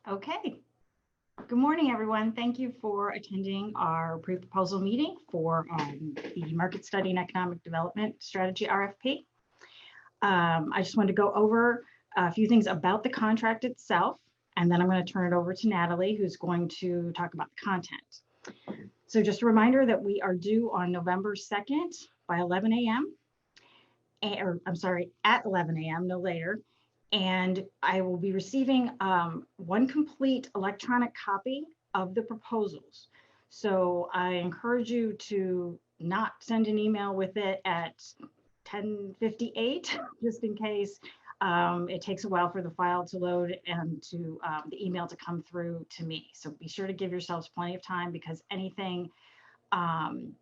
Okay. Good morning, everyone. Thank you for attending our pre-proposal meeting for the Market Study and Economic Development Strategy RFP. I just wanted to go over a few things about the contract itself, and then I'm going to turn it over to Natalie, who's going to talk about the content. So just a reminder that we are due on November 2nd by 11 a.m. Or I'm sorry, at 11 a.m., no later. And I will be receiving one complete electronic copy of the proposals. So I encourage you to not send an email with it at 10:58, just in case it takes a while for the file to load and to the email to come through to me. So be sure to give yourselves plenty of time, because anything coming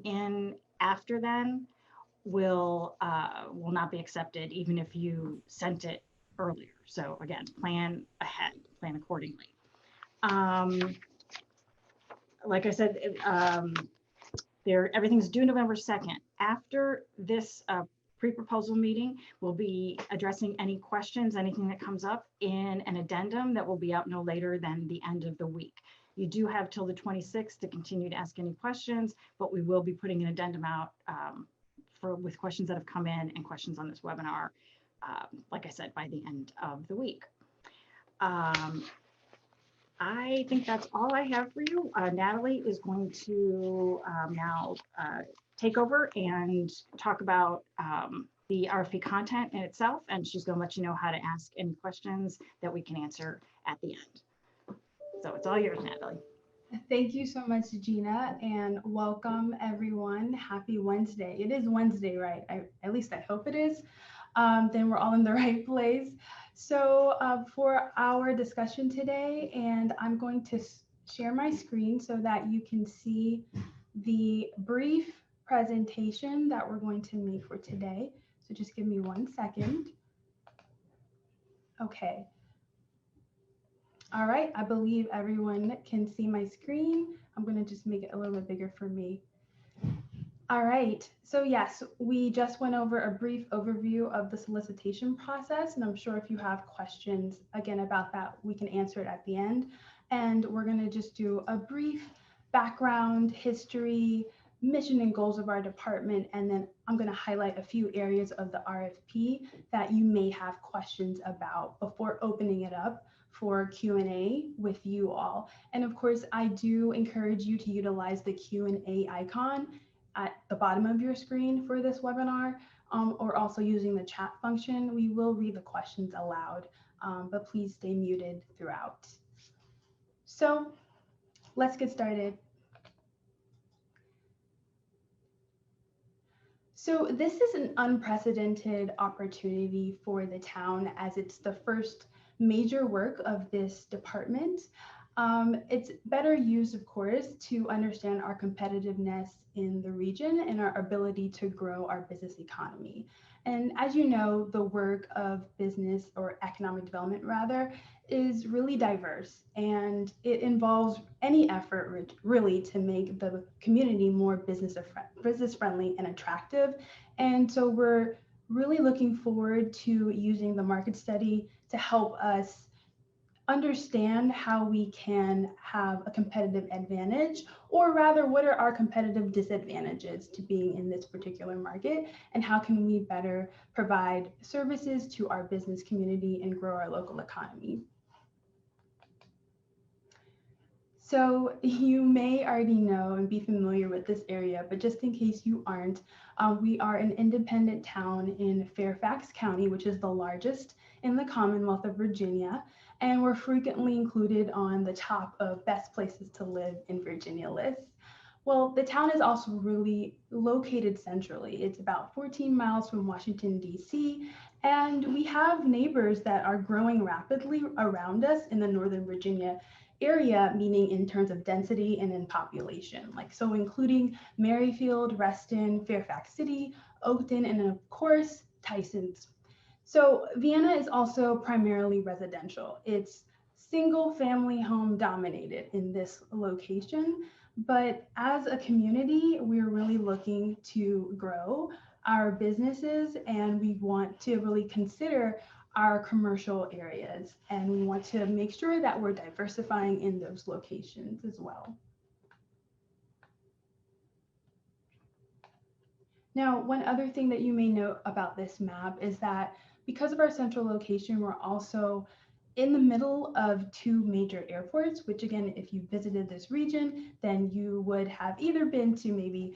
in after then will not be accepted, even if you sent it earlier. So again, plan ahead, plan accordingly. Like I said, everything's due November 2nd. After this pre-proposal meeting, we'll be addressing any questions, anything that comes up in an addendum that will be out no later than the end of the week. You do have till the 26th to continue to ask any questions, but we will be putting an addendum out with questions that have come in and questions on this webinar, like I said, by the end of the week. I think that's all I have for you. Natalie is going to now take over and talk about the RFP content in itself, and she's going to let you know how to ask any questions that we can answer at the end. So it's all yours, Natalie. Thank you so much, Gina, and welcome everyone. Happy Wednesday. It is Wednesday, right? At least I hope it is. Then we're all in the right place. So for our discussion today, and I'm going to share my screen so that you can see the brief presentation that we're going to make for today. So just give me 1 second. Okay. All right, I believe everyone can see my screen. I'm going to just make it a little bit bigger for me. All right, so yes, we just went over a brief overview of the solicitation process, and I'm sure if you have questions again about that, we can answer it at the end. And we're going to just do a brief background, history, mission and goals of our department, and then I'm going to highlight a few areas of the RFP that you may have questions about before opening it up for Q&A with you all. And of course, I do encourage you to utilize the Q&A icon at the bottom of your screen for this webinar, or also using the chat function. We will read the questions aloud, but please stay muted throughout. So let's get started. So this is an unprecedented opportunity for the town, as it's the first major work of this department. It's better used, of course, to understand our competitiveness in the region and our ability to grow our business economy. And as you know, the work of business, or economic development rather, is really diverse, and it involves any effort really to make the community more business friendly and attractive. And so we're really looking forward to using the market study to help us understand how we can have a competitive advantage, or rather, what are our competitive disadvantages to being in this particular market, and how can we better provide services to our business community and grow our local economy. So you may already know and be familiar with this area, but just in case you aren't, we are an independent town in Fairfax County, which is the largest in the Commonwealth of Virginia, and we're frequently included on the top of best places to live in Virginia lists. Well, the town is also really located centrally. It's about 14 miles from Washington, D.C., and we have neighbors that are growing rapidly around us in the Northern Virginia area, meaning in terms of density and in population, so including Merrifield, Reston, Fairfax City, Oakton, and of course, Tysons. So Vienna is also primarily residential. It's single family home dominated in this location, but as a community, we're really looking to grow our businesses, and we want to really consider our commercial areas, and we want to make sure that we're diversifying in those locations as well. Now, one other thing that you may note about this map is that because of our central location, we're also in the middle of two major airports, which again, if you visited this region, then you would have either been to maybe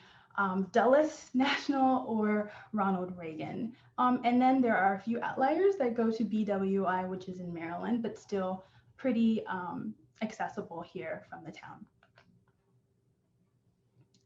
Dulles National or Ronald Reagan. And then there are a few outliers that go to BWI, which is in Maryland, but still pretty accessible here from the town.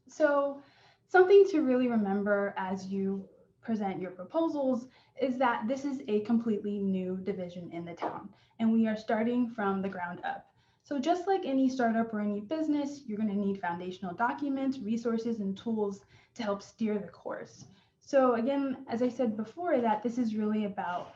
So something to really remember as you present your proposals is that this is a completely new division in the town, and we are starting from the ground up. So just like any startup or any business, you're going to need foundational documents, resources, and tools to help steer the course. So again, as I said before, that this is really about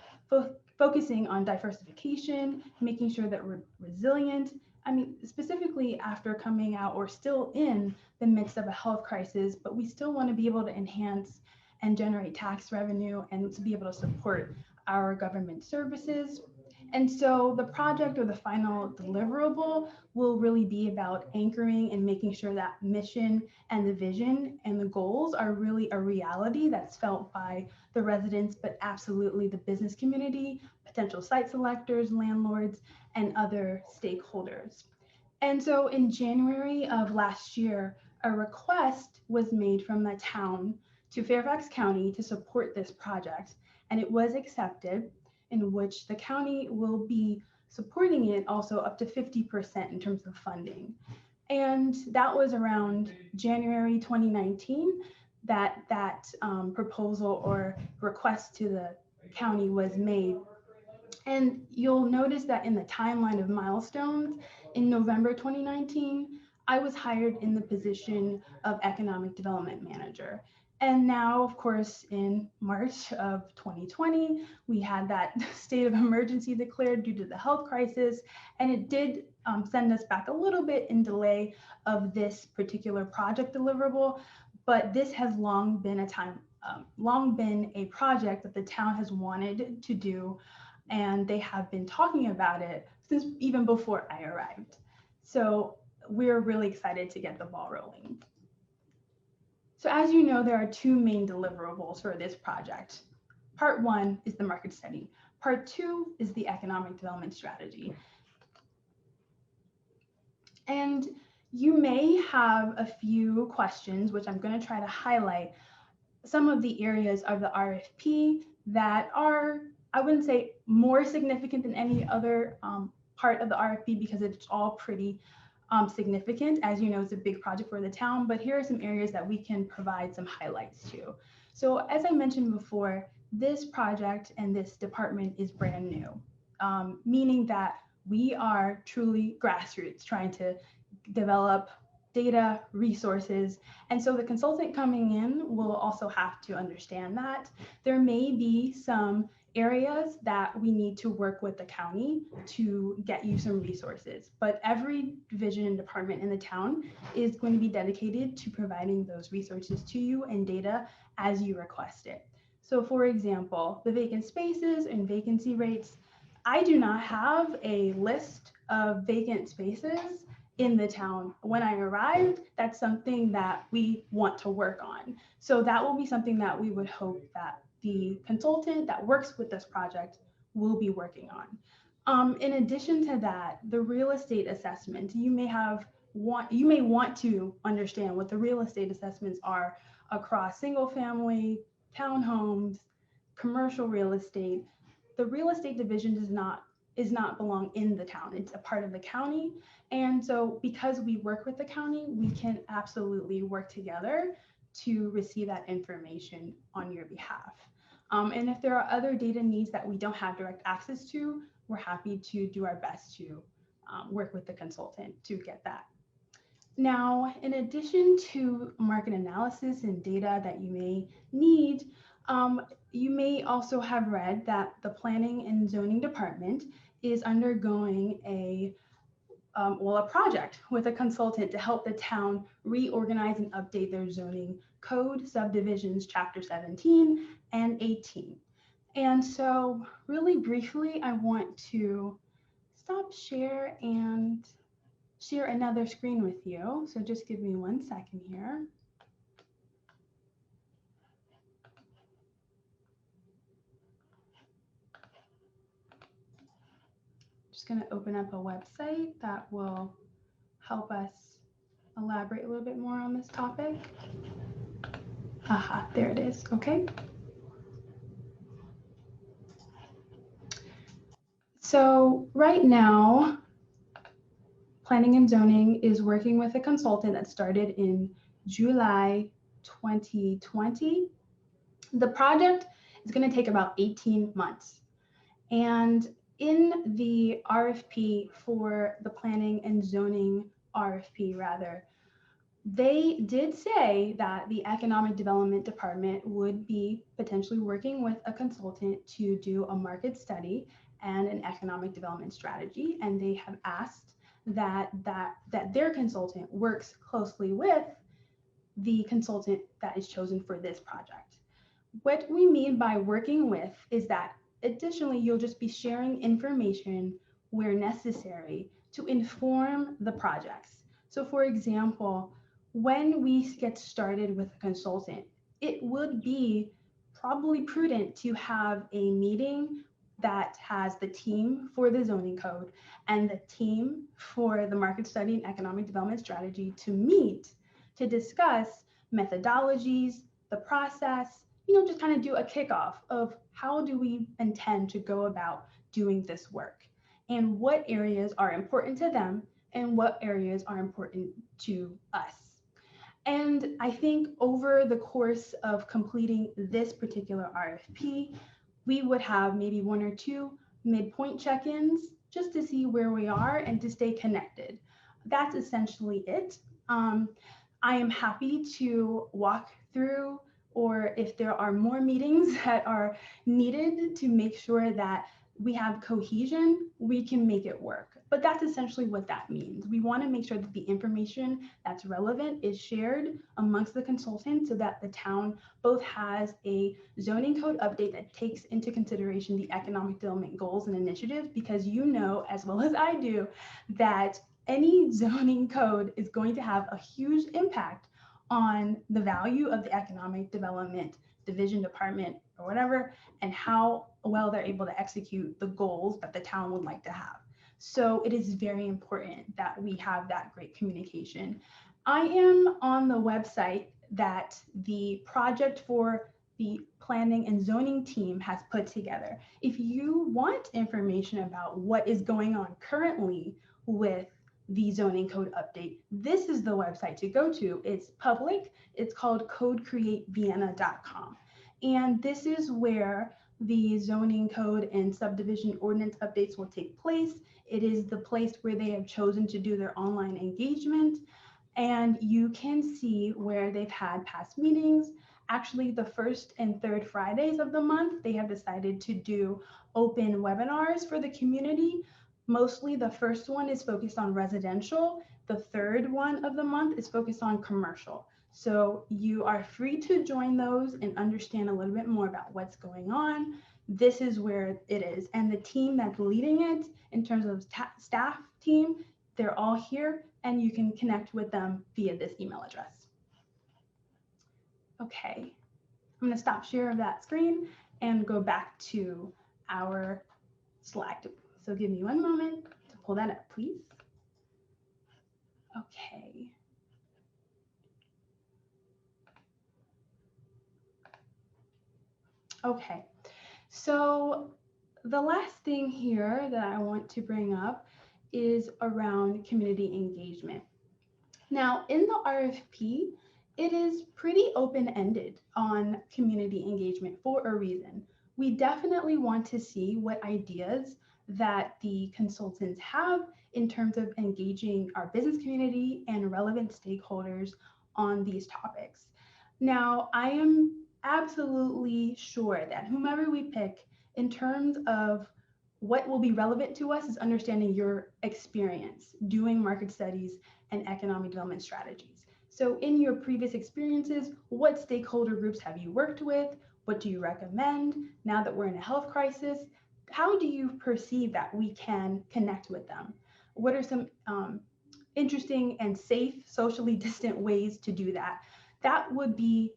focusing on diversification, making sure that we're resilient. I mean, specifically after coming out or still in the midst of a health crisis, but we still want to be able to enhance and generate tax revenue and to be able to support our government services. And so the project or the final deliverable will really be about anchoring and making sure that mission and the vision and the goals are really a reality that's felt by the residents, but absolutely the business community, potential site selectors, landlords, and other stakeholders. And so in January of last year, a request was made from the town to Fairfax County to support this project, and it was accepted, in which the county will be supporting it also up to 50% in terms of funding. And that was around January 2019 that proposal or request to the county was made. And you'll notice that in the timeline of milestones, in November 2019, I was hired in the position of Economic Development Manager. And now, of course, in March of 2020, we had that state of emergency declared due to the health crisis, and it did send us back a little bit in delay of this particular project deliverable. But this has long been a project that the town has wanted to do, and they have been talking about it since even before I arrived. So we're really excited to get the ball rolling. So as you know, there are two main deliverables for this project. Part one is the market study. Part two is the economic development strategy. And you may have a few questions, which I'm going to try to highlight some of the areas of the RFP that are, I wouldn't say more significant than any other part of the RFP, because it's all pretty significant. As you know, it's a big project for the town, but here are some areas that we can provide some highlights to. So as I mentioned before, this project and this department is brand new, meaning that we are truly grassroots trying to develop data, resources. And so the consultant coming in will also have to understand that there may be some areas that we need to work with the county to get you some resources, but every division and department in the town is going to be dedicated to providing those resources to you and data as you request it. So for example, the vacant spaces and vacancy rates, I do not have a list of vacant spaces in the town. When I arrived, that's something that we want to work on. So that will be something that we would hope that the consultant that works with this project will be working on. In addition to that, the real estate assessment, you may want to understand what the real estate assessments are across single family, townhomes, commercial real estate. The real estate division does not belong in the town. It's a part of the county. And so because we work with the county, we can absolutely work together to receive that information on your behalf. And if there are other data needs that we don't have direct access to, we're happy to do our best to work with the consultant to get that. Now, in addition to market analysis and data that you may need, you may also have read that the Planning and Zoning Department is undergoing a project with a consultant to help the town reorganize and update their zoning code, subdivisions, chapter 17 and 18. And so really briefly, I want to stop share and share another screen with you. So just give me 1 second here. Just going to open up a website that will help us elaborate a little bit more on this topic. Aha, there it is. Okay. So right now, Planning and Zoning is working with a consultant that started in July 2020. The project is going to take about 18 months. And in the RFP for the Planning and Zoning RFP, rather, they did say that the Economic Development Department would be potentially working with a consultant to do a market study and an economic development strategy. And they have asked that their consultant works closely with the consultant that is chosen for this project. What we mean by working with is that additionally, you'll just be sharing information where necessary to inform the projects. So for example, when we get started with a consultant, it would be probably prudent to have a meeting that has the team for the zoning code and the team for the market study and economic development strategy to meet to discuss methodologies, the process, just kind of do a kickoff of how do we intend to go about doing this work and what areas are important to them and what areas are important to us. And I think over the course of completing this particular RFP, we would have maybe 1 or 2 midpoint check-ins just to see where we are and to stay connected. That's essentially it. I am happy to walk through, or if there are more meetings that are needed to make sure that we have cohesion, we can make it work. But that's essentially what that means. We want to make sure that the information that's relevant is shared amongst the consultants so that the town both has a zoning code update that takes into consideration the economic development goals and initiatives, because you know as well as I do that any zoning code is going to have a huge impact on the value of the economic development division, department, or whatever, and how well they're able to execute the goals that the town would like to have. So it is very important that we have that great communication. I am on the website that the project for the planning and zoning team has put together. If you want information about what is going on currently with the zoning code update, this is the website to go to. It's public. It's called codecreateviennava.gov. And this is where the zoning code and subdivision ordinance updates will take place. It is the place where they have chosen to do their online engagement. And you can see where they've had past meetings. Actually, the first and third Fridays of the month, they have decided to do open webinars for the community. Mostly the first one is focused on residential. The third one of the month is focused on commercial. So you are free to join those and understand a little bit more about what's going on. This is where it is. And the team that's leading it in terms of staff team, they're all here and you can connect with them via this email address. Okay, I'm going to stop share of that screen and go back to our slide. So give me 1 moment to pull that up, please. Okay. Okay, so the last thing here that I want to bring up is around community engagement. Now, in the RFP, it is pretty open-ended on community engagement for a reason. We definitely want to see what ideas that the consultants have in terms of engaging our business community and relevant stakeholders on these topics. Now, I am absolutely sure that whomever we pick in terms of what will be relevant to us is understanding your experience doing market studies and economic development strategies. So in your previous experiences, what stakeholder groups have you worked with? What do you recommend now that we're in a health crisis? How do you perceive that we can connect with them? What are some interesting and safe, socially distant ways to do that? That would be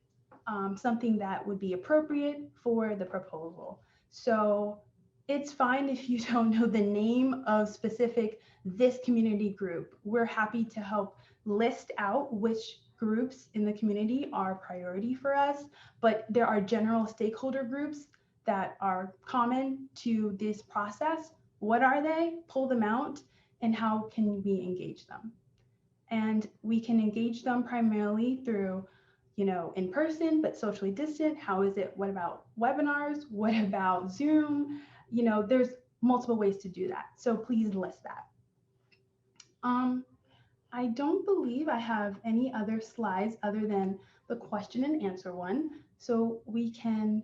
something that would be appropriate for the proposal. So it's fine if you don't know the name of specific this community group. We're happy to help list out which groups in the community are priority for us, but there are general stakeholder groups that are common to this process. What are they? Pull them out, and how can we engage them? And we can engage them primarily through, in person, but socially distant. How is it? What about webinars? What about Zoom? There's multiple ways to do that. So please list that. I don't believe I have any other slides other than the question and answer one. So we can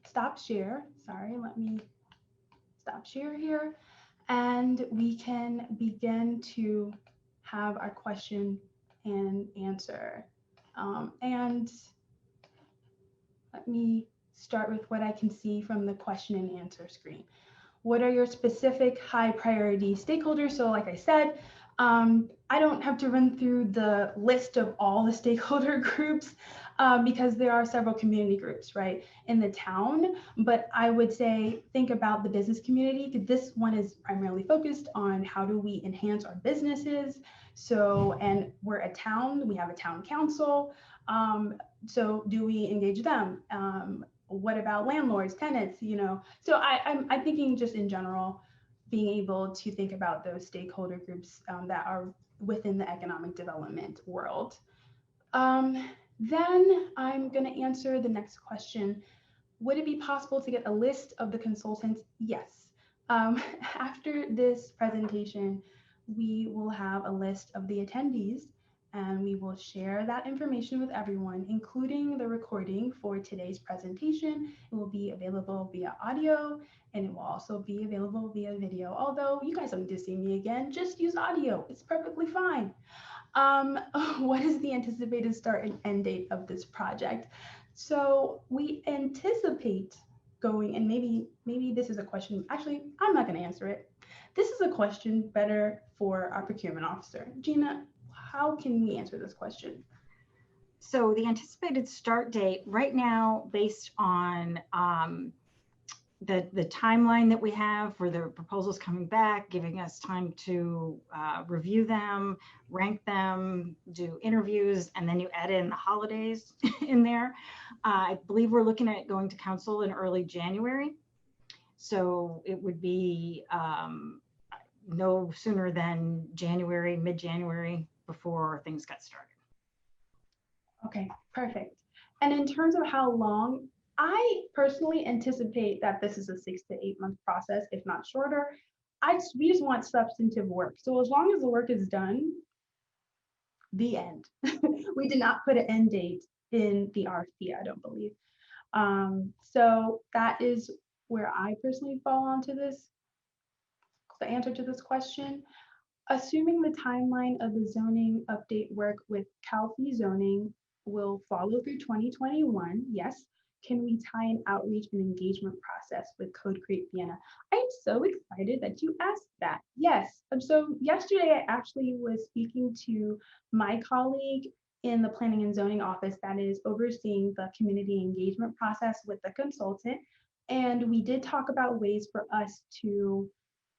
stop share. Sorry, let me stop share here. And we can begin to have our question and answer. And let me start with what I can see from the question and answer screen. What are your specific high priority stakeholders? So like I said, I don't have to run through the list of all the stakeholder groups because there are several community groups, right, in the town. But I would say think about the business community, because this one is primarily focused on how do we enhance our businesses. So, and we're a town, we have a town council. So do we engage them? What about landlords, tenants, So I'm thinking just in general, being able to think about those stakeholder groups that are within the economic development world. Then I'm going to answer the next question. Would it be possible to get a list of the consultants? Yes. After this presentation, we will have a list of the attendees, and we will share that information with everyone, including the recording for today's presentation. It will be available via audio, and it will also be available via video. Although you guys don't need to see me again, just use audio. It's perfectly fine. What is the anticipated start and end date of this project? So we anticipate going, and maybe this is a question, actually, I'm not going to answer it. This is a question better for our procurement officer. Gina, how can we answer this question? So the anticipated start date right now, based on the timeline that we have for the proposals coming back, giving us time to review them, rank them, do interviews, and then you add in the holidays in there. I believe we're looking at going to council in early January. So it would be no sooner than January, mid-January, before things got started. Okay, perfect. And in terms of how long, I personally anticipate that this is a 6 to 8 month process, if not shorter. We just want substantive work. So as long as the work is done, the end. We did not put an end date in the RFP, I don't believe. So that is where I personally fall onto this, the answer to this question. Assuming the timeline of the zoning update work with CalFE zoning will follow through 2021, yes, can we tie an outreach and engagement process with Code Create Vienna? I am so excited that you asked that. Yes. So yesterday I actually was speaking to my colleague in the planning and zoning office that is overseeing the community engagement process with the consultant. And we did talk about ways for us to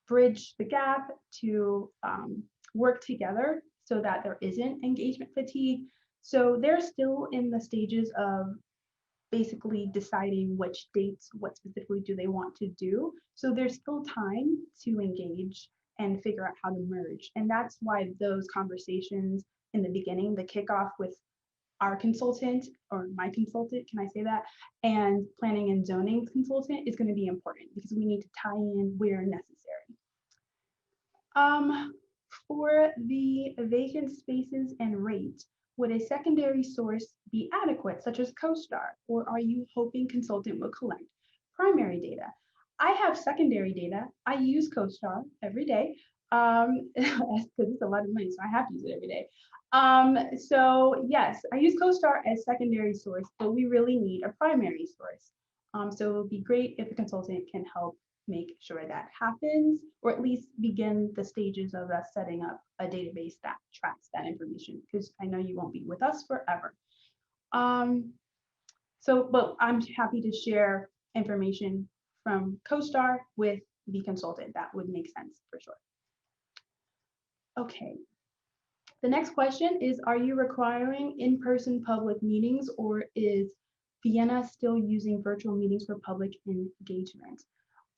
bridge the gap, to work together so that there isn't engagement fatigue. So they're still in the stages of basically deciding which dates, what specifically do they want to do. So there's still time to engage and figure out how to merge. And that's why those conversations in the beginning, the kickoff with our consultant, or my consultant, can I say that, and planning and zoning consultant is going to be important because we need to tie in where necessary. For the vacant spaces and rate, would a secondary source be adequate, such as CoStar, or are you hoping consultant will collect primary data? I have secondary data. I use CoStar every day. because it's a lot of money, so I have to use it every day. So yes, I use CoStar as secondary source, but we really need a primary source. So it would be great if a consultant can help make sure that happens, or at least begin the stages of us setting up a database that tracks that information, because I know you won't be with us forever. But I'm happy to share information from CoStar with the consultant. That would make sense for sure. Okay. The next question is, are you requiring in-person public meetings, or is Vienna still using virtual meetings for public engagement?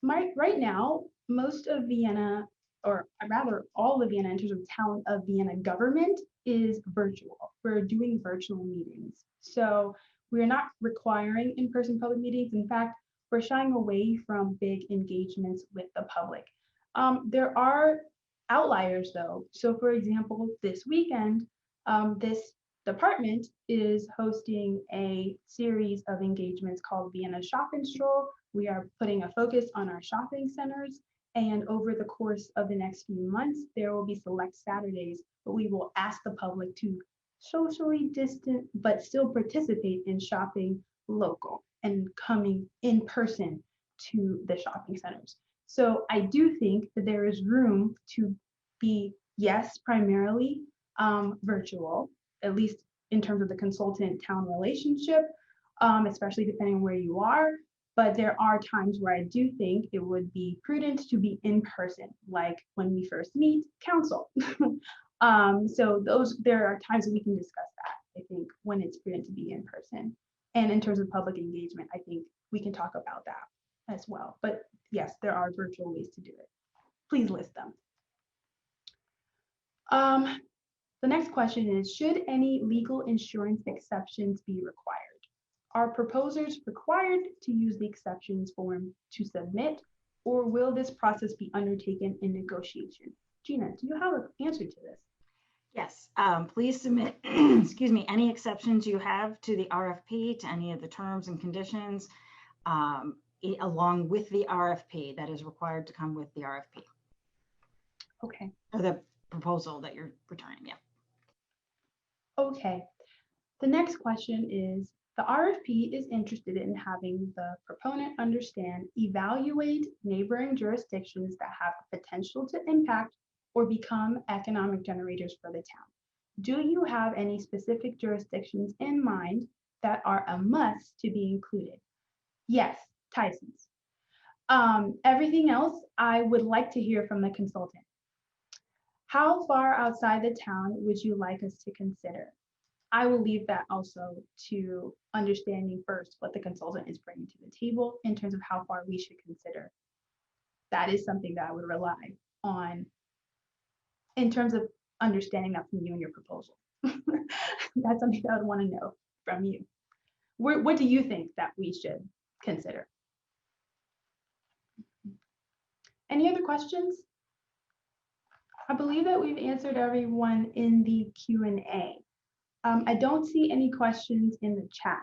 Right now, most of Vienna, or rather all of Vienna in terms of town of Vienna government, is virtual. We're doing virtual meetings. So we're not requiring in-person public meetings. In fact, we're shying away from big engagements with the public. There are outliers though. So for example, this weekend, this department is hosting a series of engagements called Vienna Shop and Stroll. We are putting a focus on our shopping centers, and over the course of the next few months, there will be select Saturdays, but we will ask the public to socially distant, but still participate in shopping local and coming in person to the shopping centers. So I do think that there is room to be, yes, primarily virtual, at least in terms of the consultant-town relationship, especially depending on where you are. But there are times where I do think it would be prudent to be in person, like when we first meet council. So there are times that we can discuss that, I think, when it's prudent to be in person. And in terms of public engagement, I think we can talk about that as well. But yes, there are virtual ways to do it. Please list them. The next question is, should any legal insurance exceptions be required? Are proposers required to use the exceptions form to submit, or will this process be undertaken in negotiation? Gina, do you have an answer to this? Yes, please submit, excuse me, any exceptions you have to the RFP, to any of the terms and conditions, along with the RFP that is required to come with the RFP. Okay. Or the proposal that you're returning, yeah. Okay. The next question is, the RFP is interested in having the proponent understand, evaluate neighboring jurisdictions that have the potential to impact or become economic generators for the town. Do you have any specific jurisdictions in mind that are a must to be included? Yes, Tyson's. Everything else, I would like to hear from the consultant. How far outside the town would you like us to consider? I will leave that also to understanding first what the consultant is bringing to the table in terms of how far we should consider. That is something that I would rely on in terms of understanding that from you and your proposal. That's something that I would want to know from you. What do you think that we should consider? Any other questions? I believe that we've answered everyone in the Q&A. I don't see any questions in the chat.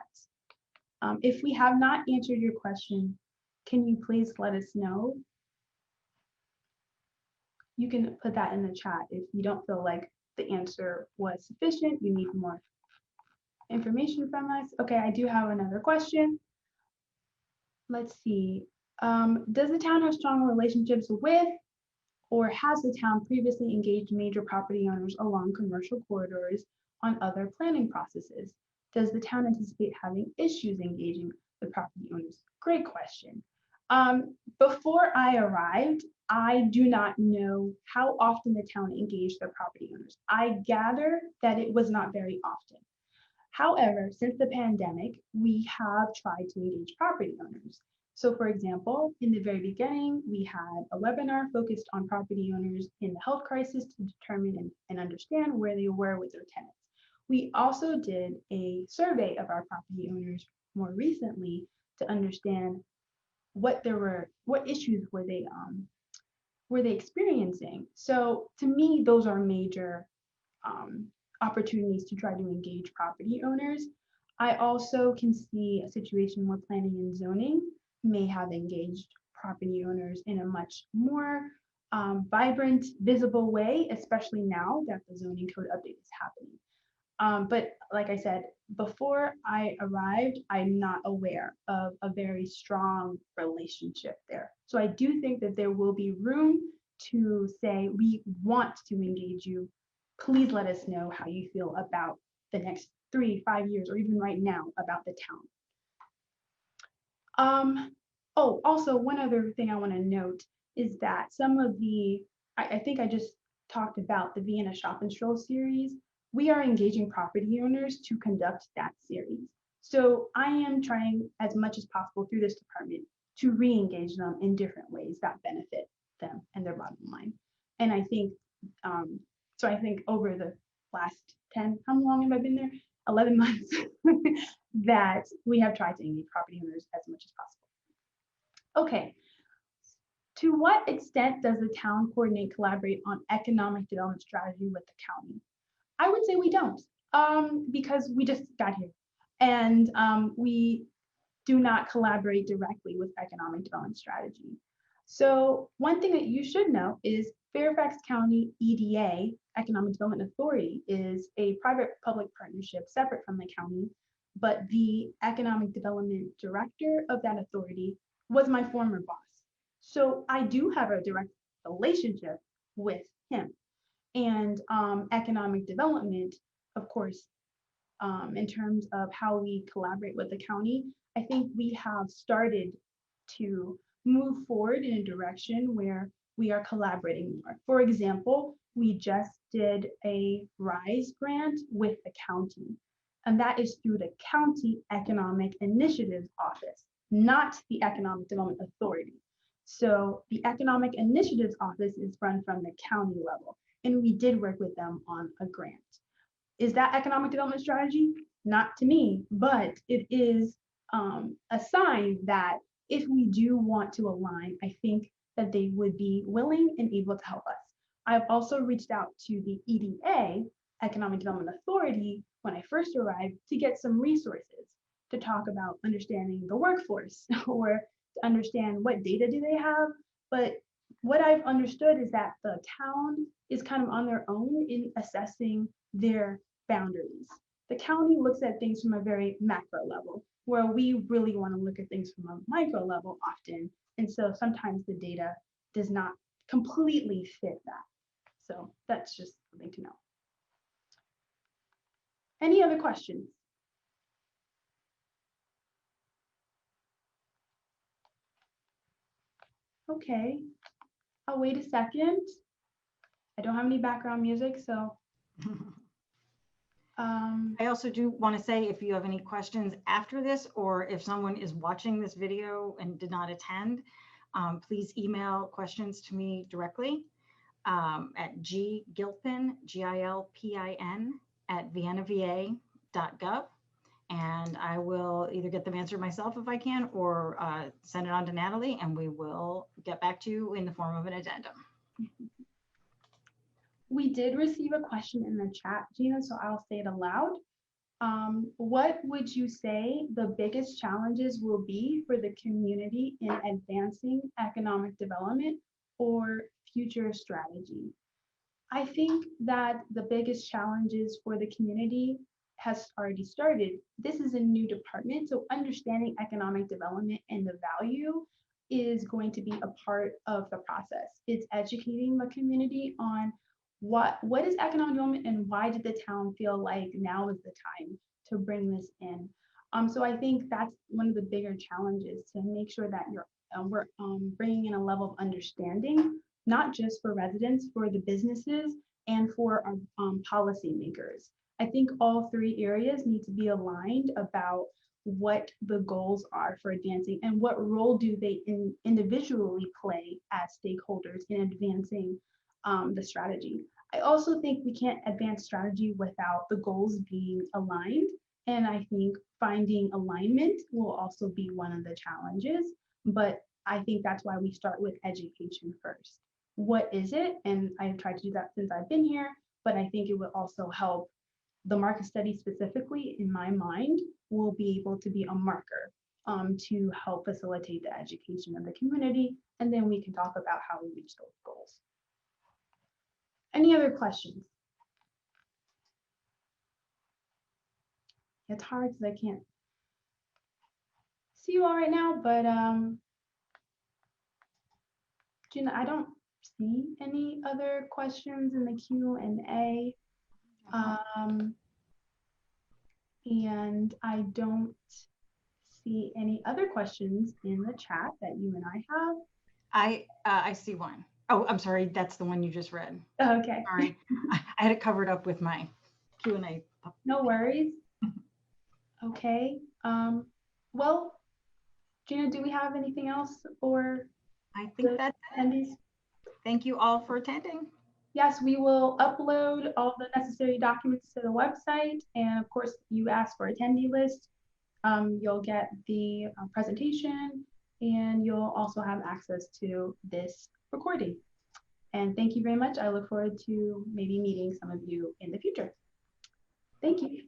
If we have not answered your question, can you please let us know? You can put that in the chat if you don't feel like the answer was sufficient, you need more information from us. Okay, I do have another question. Let's see. Does the town have strong relationships with, or has the town previously engaged major property owners along commercial corridors on other planning processes? Does the town anticipate having issues engaging the property owners? Great question. Before I arrived, I do not know how often the town engaged their property owners. I gather that it was not very often. However, since the pandemic, we have tried to engage property owners. So for example, in the very beginning, we had a webinar focused on property owners in the health crisis to determine and understand where they were with their tenants. We also did a survey of our property owners more recently to understand what issues were they experiencing. So to me, those are major opportunities to try to engage property owners. I also can see a situation where planning and zoning may have engaged property owners in a much more vibrant, visible way, especially now that the zoning code update is happening. But like I said, before I arrived, I'm not aware of a very strong relationship there. So I do think that there will be room to say, we want to engage you. Please let us know how you feel about the next 3-5 years, or even right now about the town. Oh, also one other thing I want to note is that some of I think I just talked about the Vienna Shop and Stroll series. We are engaging property owners to conduct that series. So I am trying as much as possible through this department to re-engage them in different ways that benefit them and their bottom line. And I think, so I think over the last 10, how long have I been there? 11 months, that we have tried to engage property owners as much as possible. Okay, to what extent does the town coordinate, collaborate on economic development strategy with the county? I would say we don't, because we just got here, and we do not collaborate directly with economic development strategy. So one thing that you should know is Fairfax County EDA, Economic Development Authority, is a private-public partnership separate from the county, but the economic development director of that authority was my former boss. So I do have a direct relationship with him. And economic development, of course, in terms of how we collaborate with the county, I think we have started to move forward in a direction where we are collaborating more. For example, we just did a RISE grant with the county, and that is through the County Economic Initiatives Office, not the Economic Development Authority. So the Economic Initiatives Office is run from the county level, and we did work with them on a grant. Is that economic development strategy? Not to me, but it is a sign that if we do want to align, I think that they would be willing and able to help us. I've also reached out to the EDA, Economic Development Authority, when I first arrived to get some resources to talk about understanding the workforce or to understand what data do they have. But what I've understood is that the town is kind of on their own in assessing their boundaries. The county looks at things from a very macro level, where we really want to look at things from a micro level often. And so sometimes the data does not completely fit that. So that's just something to know. Any other questions? Okay, I'll wait a second. I don't have any background music, so. I also do want to say, if you have any questions after this, or if someone is watching this video and did not attend, please email questions to me directly at gilpin, Gilpin, at viennava.gov. And I will either get them answered myself if I can, or send it on to Natalie, and we will get back to you in the form of an addendum. We did receive a question in the chat, Gina, so I'll say it aloud. What would you say the biggest challenges will be for the community in advancing economic development or future strategy? I think that the biggest challenges for the community has already started. This is a new department, so understanding economic development and the value is going to be a part of the process. It's educating the community on what is economic development and why did the town feel like now is the time to bring this in. So I think that's one of the bigger challenges, to make sure that we're bringing in a level of understanding, not just for residents, for the businesses, and for our policymakers. I think all three areas need to be aligned about what the goals are for advancing and what role do they individually play as stakeholders in advancing the strategy. I also think we can't advance strategy without the goals being aligned. And I think finding alignment will also be one of the challenges, but I think that's why we start with education first. What is it? And I've tried to do that since I've been here, but I think it would also help the market study specifically, in my mind, will be able to be a marker to help facilitate the education of the community. And then we can talk about how we reach those goals. Any other questions? It's hard because I can't see you all right now, but Gina, I don't see any other questions in the Q&A. And I don't see any other questions in the chat that you and I have. I see one. Oh, I'm sorry. That's the one you just read. Okay. Sorry. I had it covered up with my Q&A. No worries. Okay. Well, Gina, do we have anything else for I think the that's it. attendees? Thank you all for attending. Yes, we will upload all the necessary documents to the website. And of course, you ask for attendee list. You'll get the presentation, and you'll also have access to this recording. And thank you very much. I look forward to maybe meeting some of you in the future. Thank you.